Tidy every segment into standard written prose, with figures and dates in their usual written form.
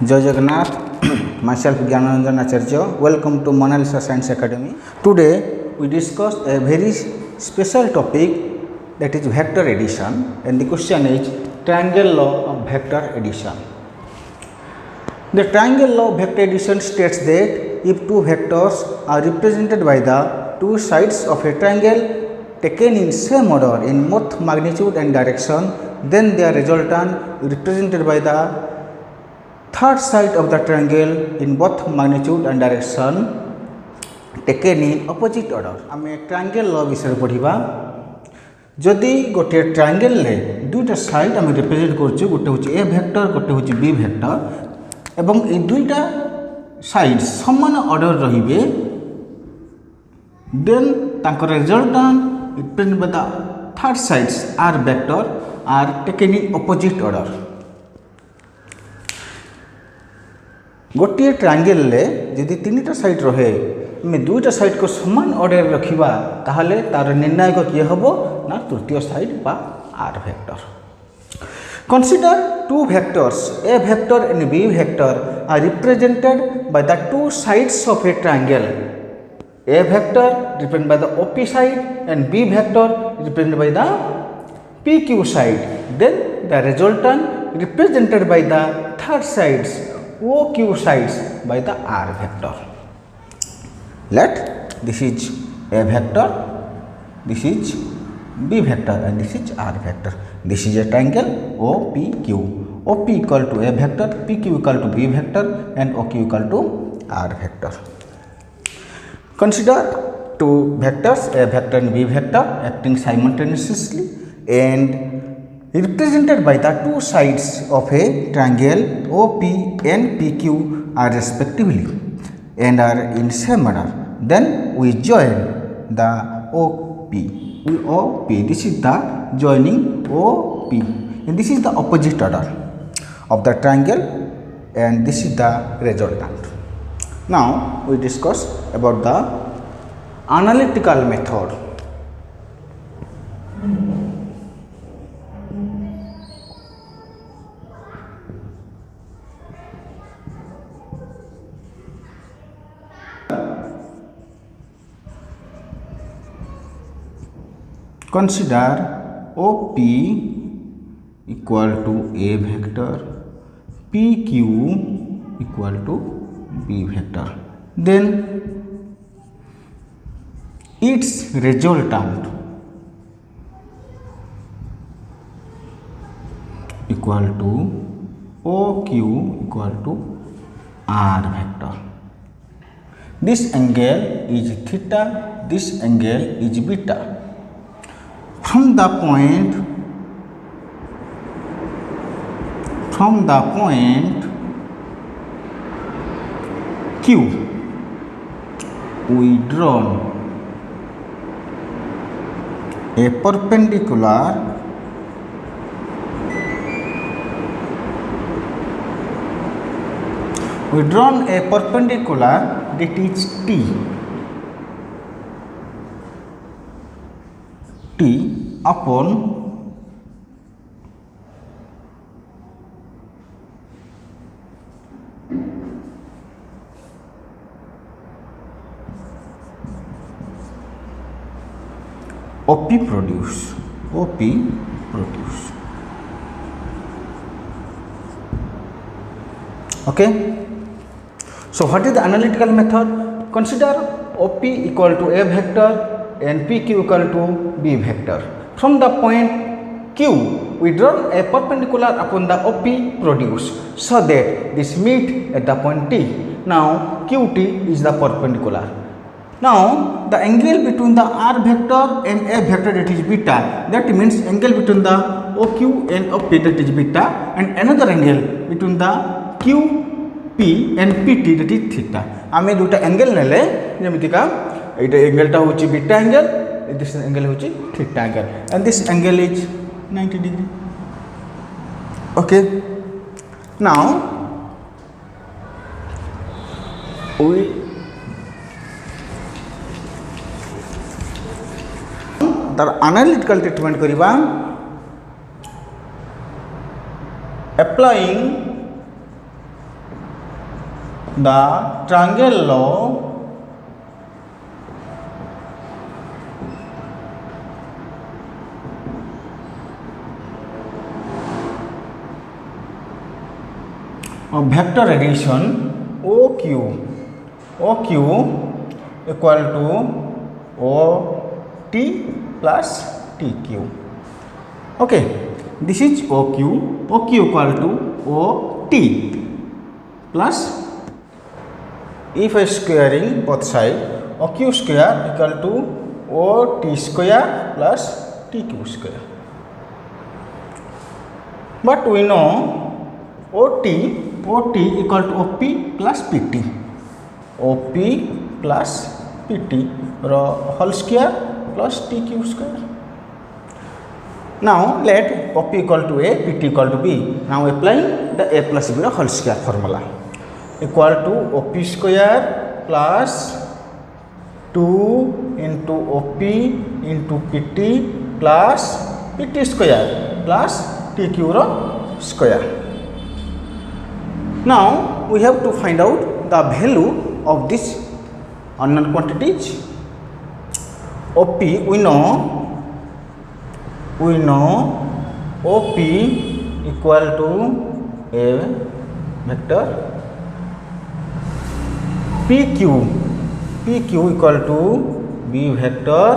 जय Jagannath. Myself Gyanananjan Acharya. Welcome to Mona Lisa Science Academy. Today we discuss a very special topic, that is vector addition, and the question is triangle law of vector addition. The triangle law of vector addition states that if two vectors are represented by the two sides of a triangle taken in same order in both magnitude and direction, then their resultant is represented by the third side of the triangle in both magnitude and direction taken in opposite order. आमे triangle law विषय पढ़िबा. जदि गोटे triangle ले दुईटा side आमे represent करछु, गोटे होची ए vector, गोटे होची बी वेक्टर, एवं ए दुईटा साइड समान ऑर्डर रहिबे, देन तांकर resultant represent by the third sides are vector are taken in opposite order. गोटे ट्रायंगल ले यदि तीनटा साइड रहे, आम दुईटा साइड को समान ऑर्डर रखिबा, ताहले तार निर्णायक किए हबो ना तृतीय साइड बा R vector. Consider two vectors A vector and B vector are represented by the two sides of a triangle. A vector represented by the OP side and B vector represented by the PQ side. Then the resultant represented by the third sides OQ sides by the R vector. Let this is A vector, this is B vector, and this is R vector. This is a triangle OPQ. OP equal to A vector, PQ equal to B vector, and OQ equal to R vector. Consider two vectors, A vector and B vector, acting simultaneously and represented by the two sides of a triangle OP and PQ are respectively and are in same order. Then we join the OP. This is the joining OP, and this is the opposite order of the triangle, and this is the resultant. Now we discuss about the analytical method. Consider OP equal to A vector, PQ equal to B vector. Then its resultant equal to OQ equal to R vector. This angle is theta, this angle is beta. From the point Q, we draw a perpendicular that is T upon OP produce. Okay. So what is the analytical method? Consider OP equal to A vector and PQ equal to B vector. From the point Q, we draw a perpendicular upon the OP produced, so that this meet at the point T. Now QT is the perpendicular. Now the angle between the R vector and A vector, that is beta, that means angle between the OQ and OP, that is beta, and another angle between the QP and PT, that is theta. आमे दुटा angle नेले, जेमिति का एटा एंगलटा होची beta angle, this angle होची theta angle, and this angle is 90 degree. Okay. Now we तार analytical treatment करिबा. Applying the triangle of vector addition OQ equal to OT plus TQ. Okay, this is OQ equal to OT plus, if I squaring both side, OQ square equal to OT square plus TQ square. But we know OT equal to OP plus PT. OP plus PT whole square plus TQ square. Now let OP equal to A, PT equal to B. Now applying the A plus B whole square formula. Equal to OP square plus 2 into OP into PT plus PT square plus TQ square. Now we have to find out the value of this unknown quantities. OP we know OP equal to A vector, PQ equal to B vector,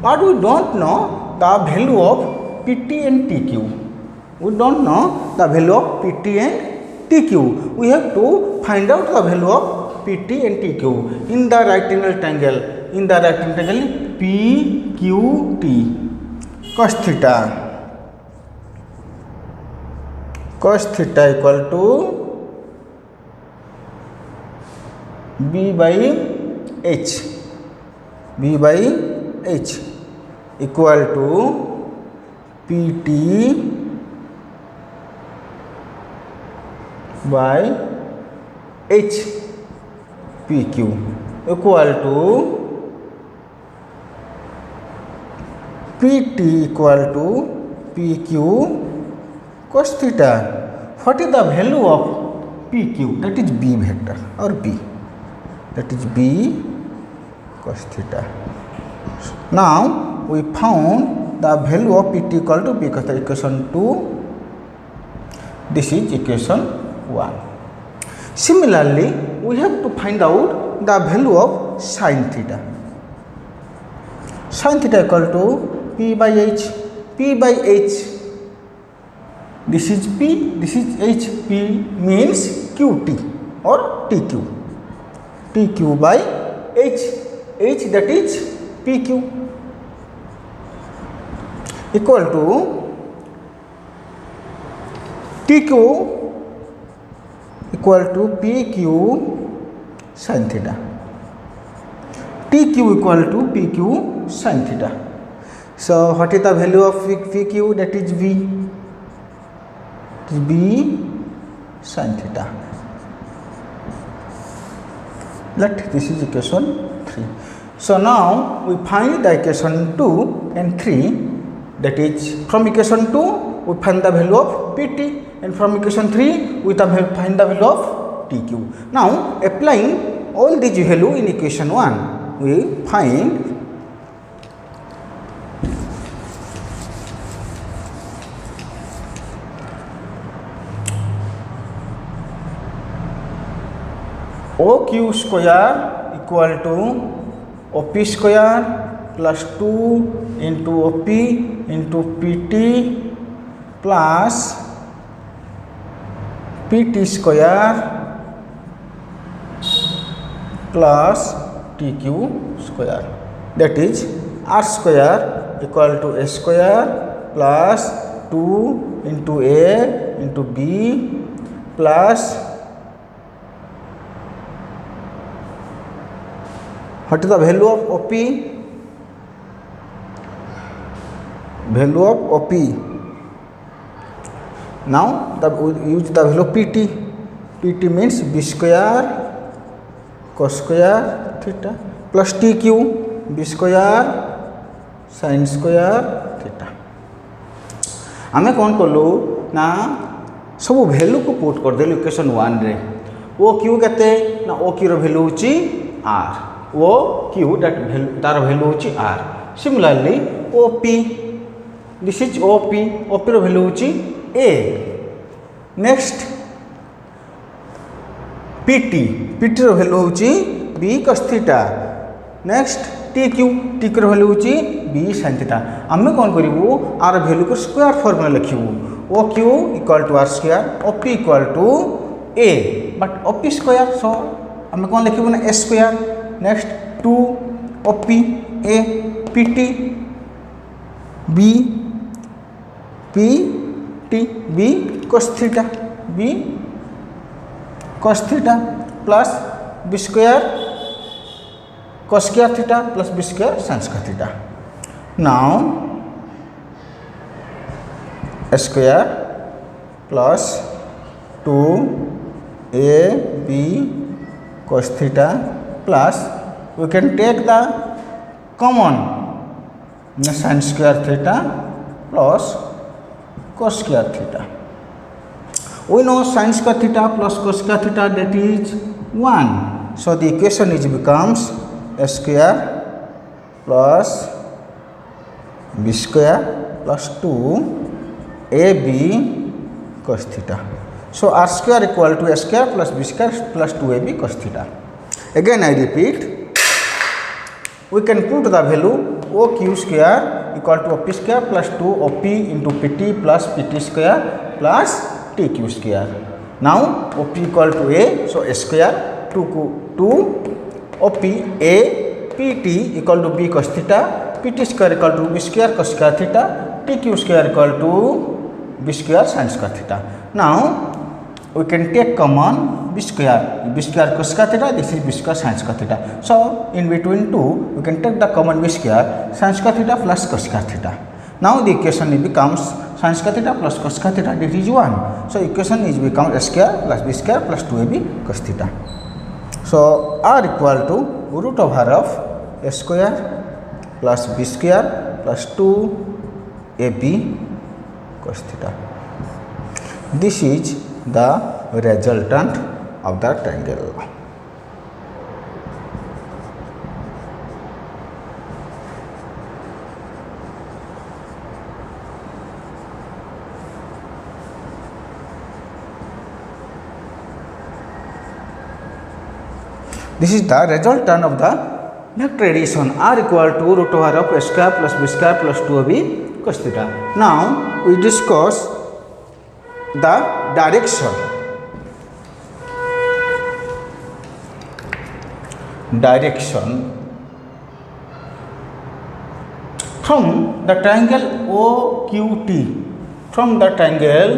but we don't know the value of PT and TQ. We don't know the value of PT and TQ. We have to find out the value of PT and TQ in the right angle triangle. In the right angle triangle PQT, cos theta equal to B by H equal to PT by H PQ equal to PT equal to PQ cos theta. What is the value of PQ? That is B vector or B. That is B cos theta. Now we found the value of PT equal to B cos theta, equation 2. This is equation 1. Similarly, we have to find out the value of sin theta. Sin theta equal to P by H. P by H. This is P, this is H. P means QT or TQ. TQ by H. H that is PQ equal to TQ equal to PQ sin theta. TQ equal to PQ sin theta. So what is the value of PQ? That is B. It is B sin theta. Let this is equation 3. So now we find the equation 2 and 3. That is, from equation 2 we find the value of PT, and from equation 3 we find the value of TQ. Now applying all these value in equation 1, we find OQ square equal to OP square plus 2 into OP into PT plus PT square plus TQ square. That is, R square equal to A square plus 2 into A into B plus, what is the value of OP? Value of OP. Now we use the value of PT. PT means B square cos square theta plus TQ B square sin square theta. आमे कौन कलु ना सब value को put कर देलु equation 1 रे. ओ Q केते ना ओ क्यू रो वैल्यू होची R O Q that value तार वैल्यू होची R similarly O P this is O P रो वैल्यू होची ए नेक्स्ट पीटी रो वैल्यू होची B cos theta next T Q रो वैल्यू होची बी sin थीटा आमे कोन करिवु आर वैल्यू को स्क्वायर फॉर्म में लिखिवु O Q equal to R square O P equal to A but O P square so आमे कोन लिखिवु ना A square next 2 O P A P T B P T B cos theta B cos theta plus B square cos square theta plus B square sin square theta now a square plus 2 a b cos theta plus we can take the common sin square theta plus cos square theta. We know sin square theta plus cos square theta that is 1. So the equation is becomes a square plus b square plus 2 ab cos theta. So r square equal to a square plus b square plus 2ab cos theta. Again I repeat, we can put the value oq square equal to op square plus 2 op into pt plus pt square plus tq square. Now op equal to a, so a square 2 op a pt equal to b cos theta, pt square equal to b square cos square theta, tq square equal to b square sin square theta. Now we can take common b square cos square theta, this is b square sin square theta. So in between two we can take the common b square sin square theta plus cos square theta. Now the equation becomes sin square theta plus cos square theta, that is 1. So equation is become a square plus b square plus 2ab cos theta. So r equal to root over of a square plus b square plus 2ab cos theta. This is the resultant of the triangle. This is the resultant of the vector addition r equal to root over of a square plus b square plus 2ab cos theta. Now we discuss the direction. From the triangle OQT, from the triangle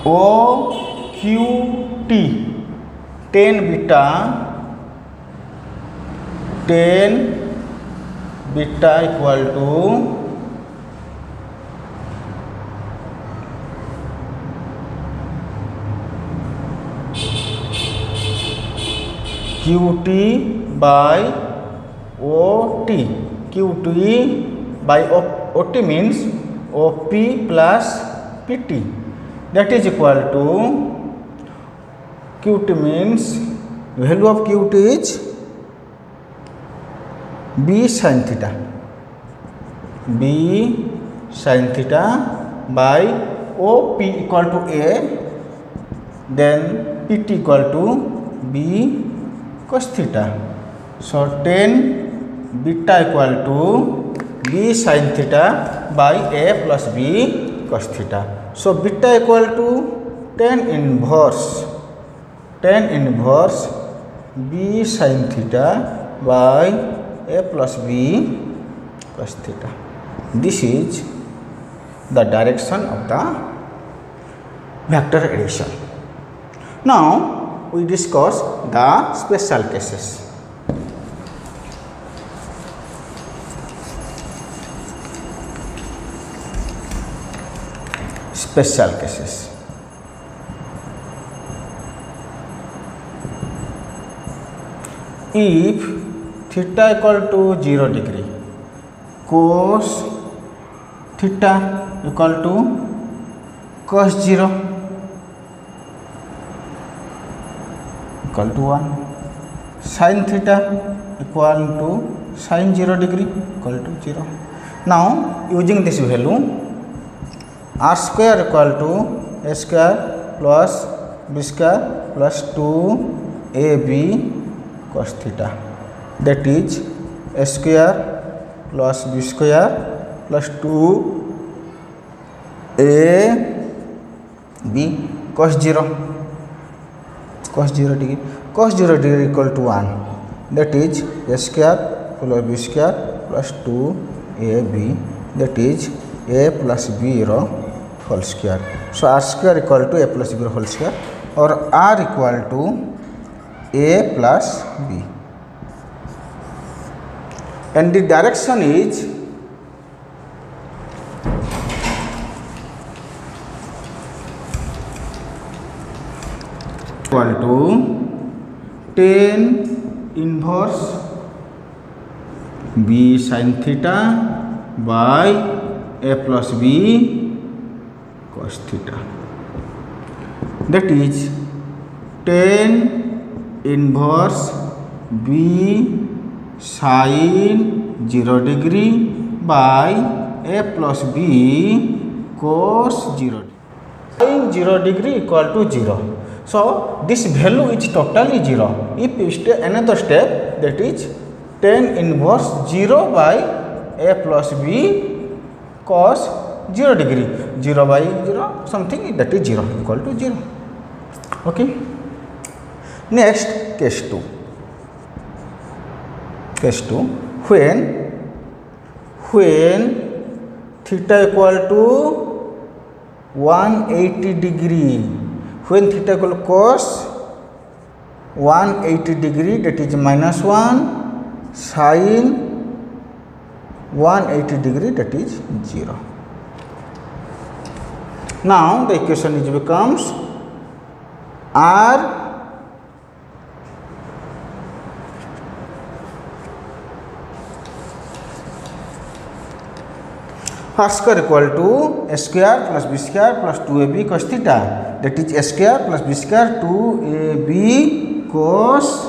OQT, tan beta equal to QT by OT. QT by OT means OP plus PT. That is equal to QT means value of QT is b sin theta. B sin theta by OP equal to A, then PT equal to B cos theta. So tan beta equal to B sin theta by A plus B cos theta. So beta equal to tan inverse B sin theta by A plus B cos theta. This is the direction of the vector addition. Now we discuss the special cases. Special cases. If theta equal to 0 degree, cos theta equal to cos 0 equal to 1, sin theta equal to sin 0 degree equal to 0. Now using this value, r square equal to a square plus b square plus 2ab cos theta, that is a square plus b square plus 2ab cos 0 degree equal to 1, that is a square plus b square plus 2ab, that is a plus b रो whole square. So r square equal to a plus b रो whole square और r equal to a plus b, and the direction is equal to tan inverse b sin theta by a plus b cos theta, that is tan inverse b sin 0 degree by a plus b cos 0 degree. Sin 0 degree equal to 0. So this value is totally 0. If you take another step, that is tan inverse 0 by a plus b cos 0 degree, 0 by 0 something, that is 0 equal to 0. Okay. Next case 2. Case 2, when theta equal to 180 degree, when theta equal to cos 180 degree, that is minus 1, sin 180 degree, that is 0. Now the equation is becomes r square equal to a square plus b square plus 2ab cos theta, that is a square plus b square 2ab cos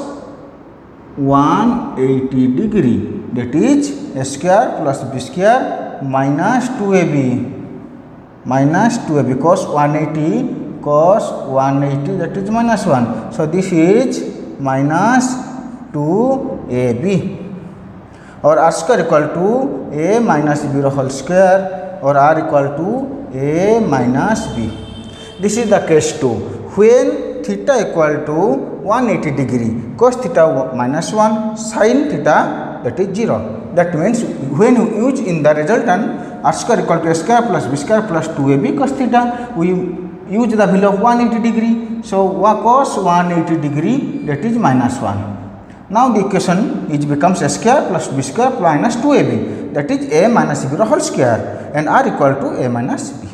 180 degree, that is a square plus b square minus 2ab cos 180 that is minus 1. So this is minus 2ab और r square equal to a minus b whole square और r equal to a minus b. This is the case 2, when theta equal to 180 degree, cos theta minus 1, sin theta that is 0. That means when you use in the resultant r square equal to a square plus b square plus 2ab cos theta, we use the value of 180 degree. So cos 180 degree, that is minus 1. Now the equation is becomes a square plus b square minus 2ab, that is a minus b whole square, and r equal to a minus b.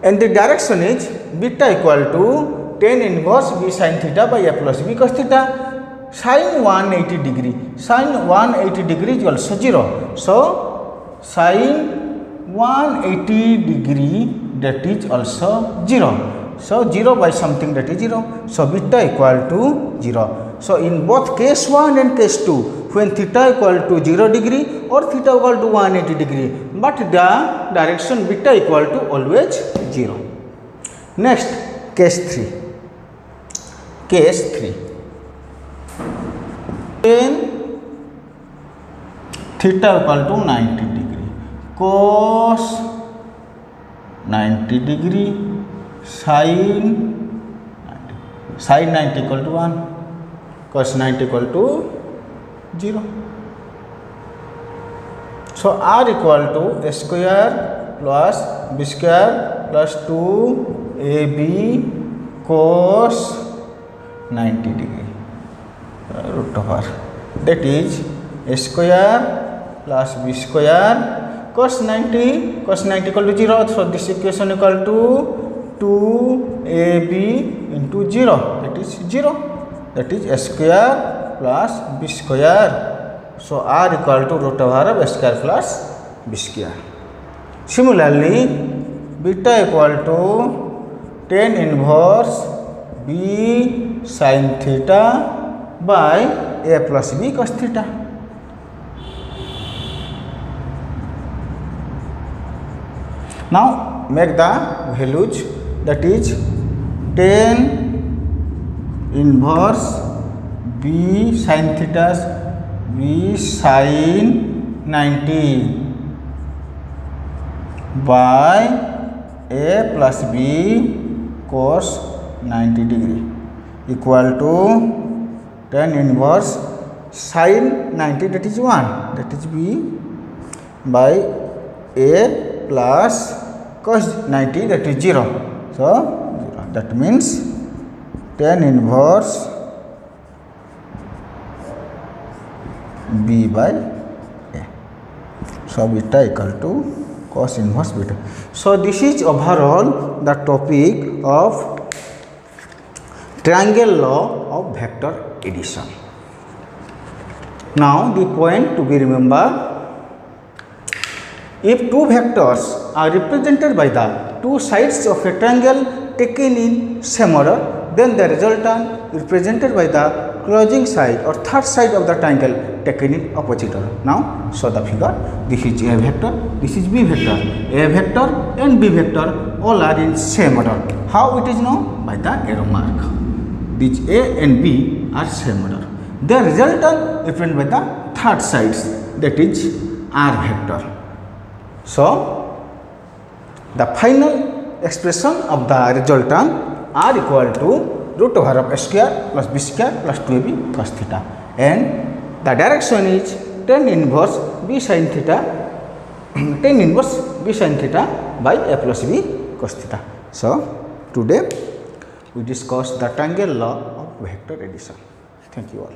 And the direction is beta equal to tan inverse b sin theta by a plus b cos theta, sin 180 degree. Sin 180 degree is also 0. So sin 180 degree, that is also 0. So 0 by something, that is 0. So beta equal to 0. So in both case 1 and case 2, when theta equal to 0 degree or theta equal to 180 degree, but the direction beta equal to always 0. Next case 3. Case 3. When theta equal to 90 degree, cos 90 degree, sin 90 equal to 1, cos 90 equal to 0. So r equal to a square plus b square plus 2ab cos 90 degree root over, that is a square plus b square cos 90 equal to 0. So this equation equal to 2ab into 0, that is 0, that is a square plus b square. So r equal to root over of a square plus b square. Similarly, beta equal to tan inverse b sin theta by a plus b cos theta. Now make the values, that is tan inverse b sin theta b sin 90 by a plus b cos 90 degree equal to tan inverse sin 90, that is 1, that is b, by a plus cos 90, that is 0. So 0. That means tan inverse b by a. So beta equal to cos inverse beta. So this is overall the topic of triangle law of vector addition. Now the point to be remembered: if two vectors are represented by the two sides of a triangle taken in same order, then the resultant represented by the closing side or third side of the triangle taken in opposite order. Now show the figure. This is a vector, this is b vector. A vector and b vector all are in same order. How it is known? By the arrow mark. These a and b are same order. The resultant represented by the third sides, that is r vector. So the final expression of the resultant r equal to root over of a square plus b square plus 2ab cos theta, and the direction is tan inverse b sin theta, tan inverse b sin theta by a plus b cos theta. So today we discussed the triangle law of vector addition. Thank you all.